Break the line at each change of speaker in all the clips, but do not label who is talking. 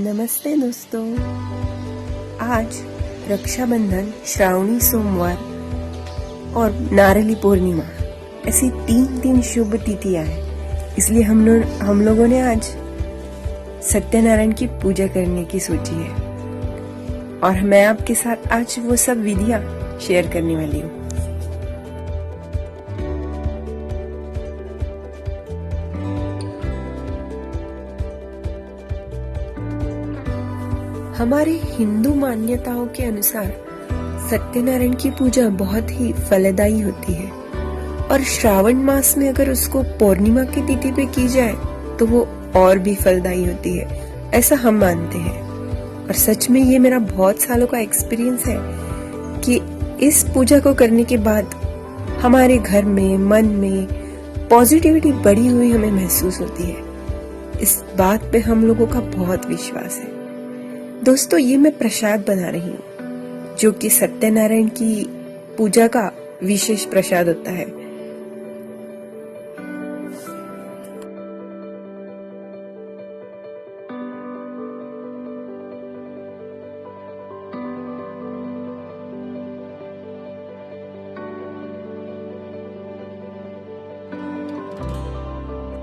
नमस्ते दोस्तों। आज रक्षाबंधन, श्रावणी सोमवार और नारली पूर्णिमा ऐसी तीन शुभ तिथियां हैं। इसलिए हम लोगों ने आज सत्यनारायण की पूजा करने की सोची है और मैं आपके साथ आज वो सब विधियां शेयर करने वाली हूँ। हमारे हिंदू मान्यताओं के अनुसार सत्यनारायण की पूजा बहुत ही फलदायी होती है और श्रावण मास में अगर उसको पूर्णिमा की तिथि पे की जाए तो वो और भी फलदायी होती है, ऐसा हम मानते हैं। और सच में ये मेरा बहुत सालों का एक्सपीरियंस है कि इस पूजा को करने के बाद हमारे घर में, मन में पॉजिटिविटी बढ़ी हुई हमें महसूस होती है। इस बात पे हम लोगों का बहुत विश्वास है। दोस्तों, ये मैं प्रसाद बना रही हूँ जो कि सत्यनारायण की पूजा का विशेष प्रसाद होता है।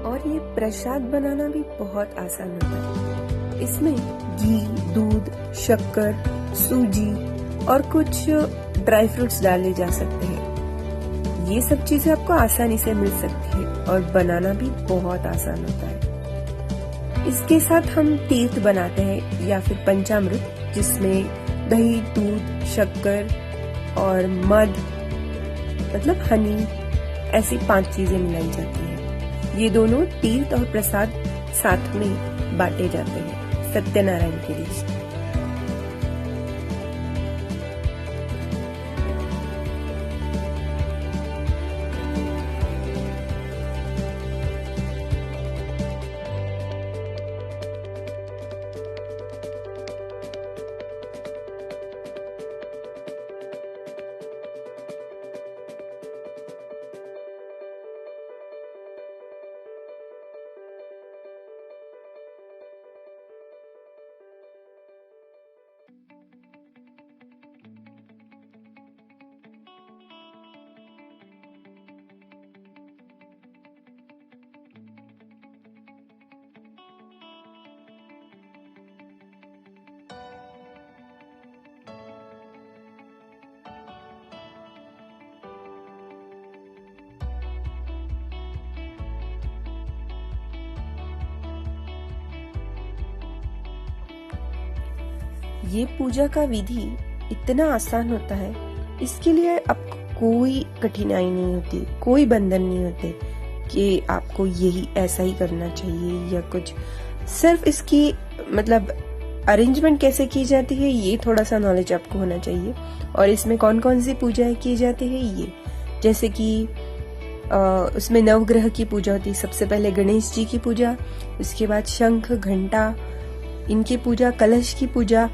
और ये प्रसाद बनाना भी बहुत आसान होता है। इसमें घी, दूध, शक्कर, सूजी और कुछ ड्राई फ्रूट्स डाले जा सकते हैं। ये सब चीजें आपको आसानी से मिल सकती है और बनाना भी बहुत आसान होता है। इसके साथ हम तीर्थ बनाते हैं या फिर पंचामृत, जिसमें दही, दूध, शक्कर और मध मतलब हनी, ऐसी 5 चीजें मिलाई जाती है। ये दोनों तीर्थ और प्रसाद साथ में बांटे जाते हैं सत्यनारायण के लिए। ये पूजा का विधि इतना आसान होता है, इसके लिए आपको कोई कठिनाई नहीं होती, कोई बंधन नहीं होते कि आपको यही ऐसा ही करना चाहिए या कुछ। सिर्फ इसकी मतलब अरेंजमेंट कैसे की जाती है ये थोड़ा सा नॉलेज आपको होना चाहिए। और इसमें कौन कौन सी पूजाएं की जाती है, ये जैसे कि उसमें नवग्रह की पूजा होती है। सबसे पहले गणेश जी की पूजा, उसके बाद शंख, घंटा, इनकी पूजा, कलश की पूजा,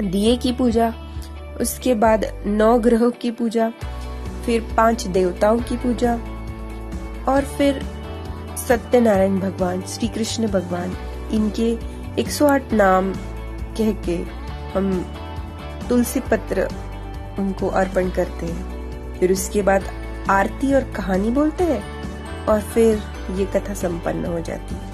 दिए की पूजा, उसके बाद 9 ग्रहों की पूजा, फिर 5 देवताओं की पूजा और फिर सत्यनारायण भगवान, श्री कृष्ण भगवान, इनके 108 नाम कह के हम तुलसी पत्र उनको अर्पण करते हैं। फिर उसके बाद आरती और कहानी बोलते हैं और फिर ये कथा संपन्न हो जाती है।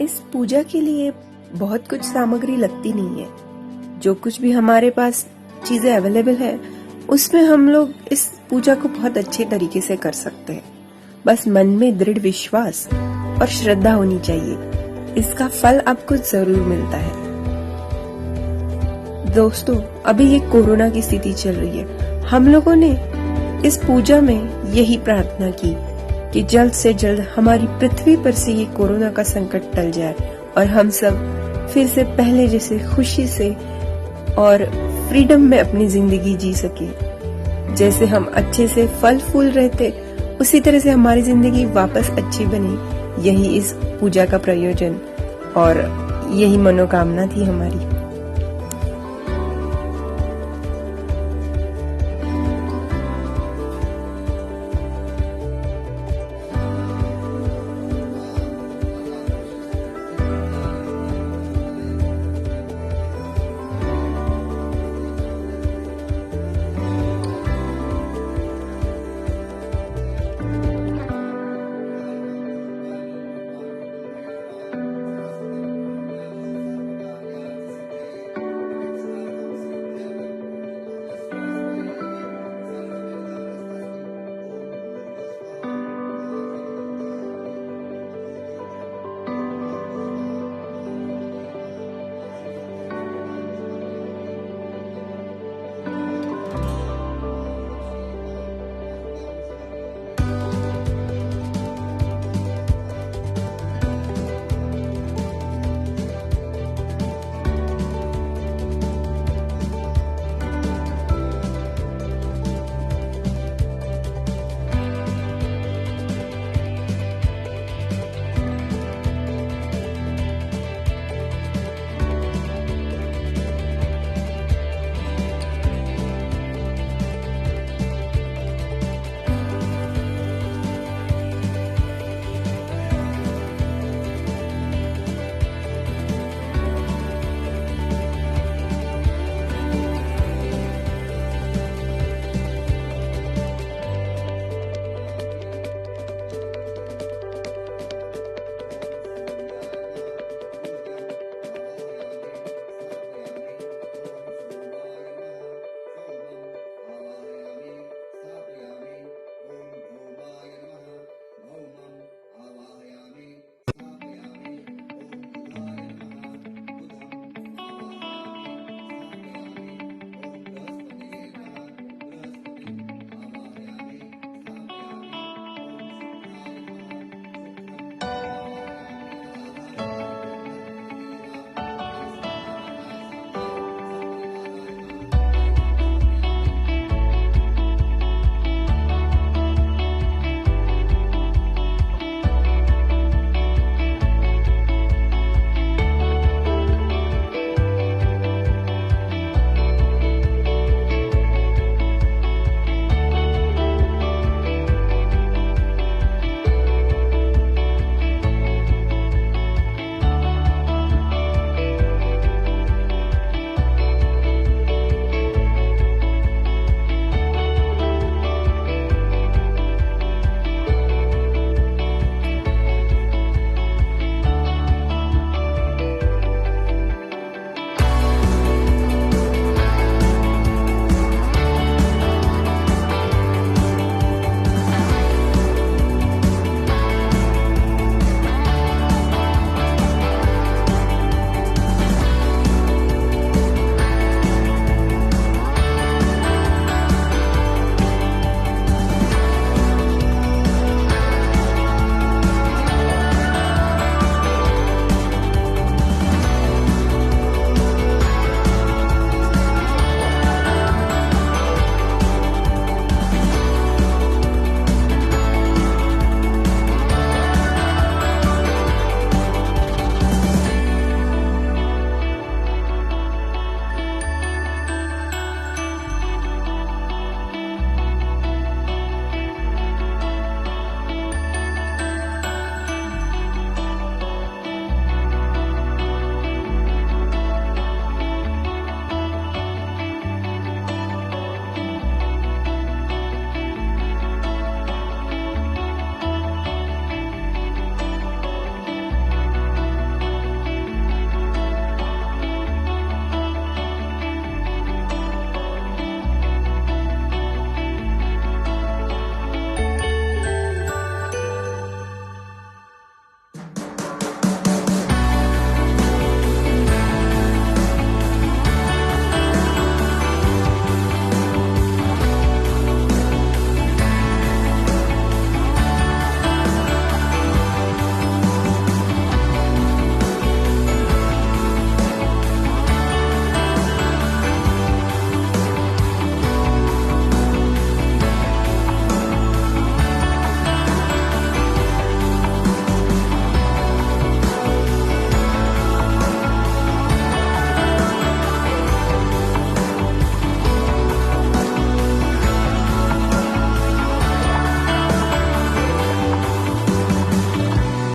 इस पूजा के लिए बहुत कुछ सामग्री लगती नहीं है। जो कुछ भी हमारे पास चीजें अवेलेबल है उसमें हम लोग इस पूजा को बहुत अच्छे तरीके से कर सकते हैं। बस मन में दृढ़ विश्वास और श्रद्धा होनी चाहिए। इसका फल आपको जरूर मिलता है। दोस्तों, अभी ये कोरोना की स्थिति चल रही है। हम लोगों ने इस पूजा में यही प्रार्थना की कि जल्द से जल्द हमारी पृथ्वी पर से ये कोरोना का संकट टल जाए और हम सब फिर से पहले जैसे खुशी से और फ्रीडम में अपनी जिंदगी जी सके। जैसे हम अच्छे से फल फूल रहे थे उसी तरह से हमारी जिंदगी वापस अच्छी बने। यही इस पूजा का प्रयोजन और यही मनोकामना थी हमारी।